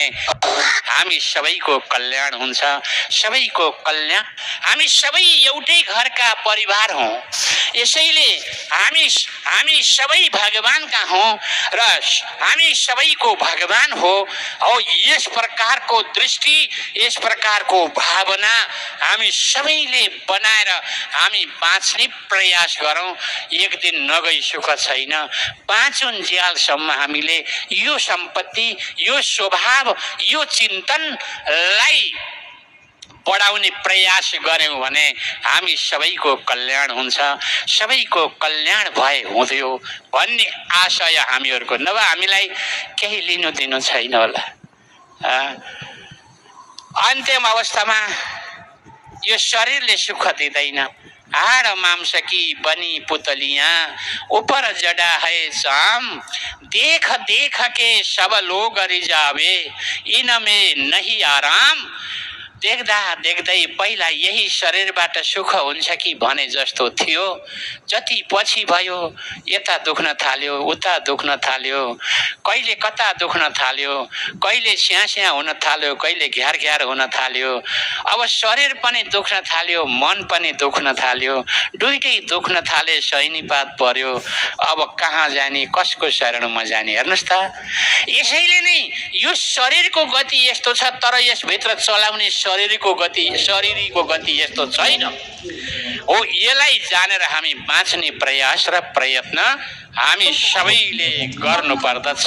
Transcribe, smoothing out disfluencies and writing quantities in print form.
हामी सबैको कल्याण हुन्छ, सबैको कल्याण। हामी सबै एउटै घरका परिवार हौं, यसैले हामी सबै भगवानका हौं र हामी सबैको भगवान हो। औ यस प्रकारको दृष्टि, यस प्रकारको भावना हामी सबैले बनाएर हामी बाँच्ने प्रयास गरौं। एक दिन नगई सुख छैन, बाँचुन्जेलसम्म हामीले यो सम्पत्ति, यो स्वभाव, यो चिन्तनलाई बढाउने प्रयास गर्यौं भने हामी सबैको कल्याण हुन्छ, सबैको कल्याण भए हुँदैन भन्ने आशय हामीहरूको। नभए हामीलाई केही लिनु दिनु छैन होला। अन्तिम अवस्थामा यो शरीरले सुख दिँदैन। हाड मांस की बनी पुतलियां, ऊपर जड़ा है चाम, देख देख के सब लोग रिझावे, इनमें नहीं आराम। देख्दा देख्दै पहिला यही शरीरबाट सुख हुन्छ कि भने जस्तो थियो। जति पछि भयो यता दुख्न थाल्यो, उता दुख्न थाल्यो, कहिले कता दुख्न थाल्यो, कहिले स्यास्या हुन थाल्यो, कहिले घ्यार घ्यार हुन थाल्यो। अब शरीर पनि दुख्न थाल्यो, मन पनि दुख्न थाल्यो, दुईटै दुख्न थाले, सैनीपात पर्यो। अब कहाँ जाने, कसको शरणमा जाने? हेर्नुस् त, यसैले नै यो शरीरको गति यस्तो छ, तर यसभित्र चलाउने शरीरको गति यस्तो छैन हो। यसलाई जानेर हामी बाँच्ने प्रयास र प्रयत्न हामी सबैले गर्नुपर्दछ।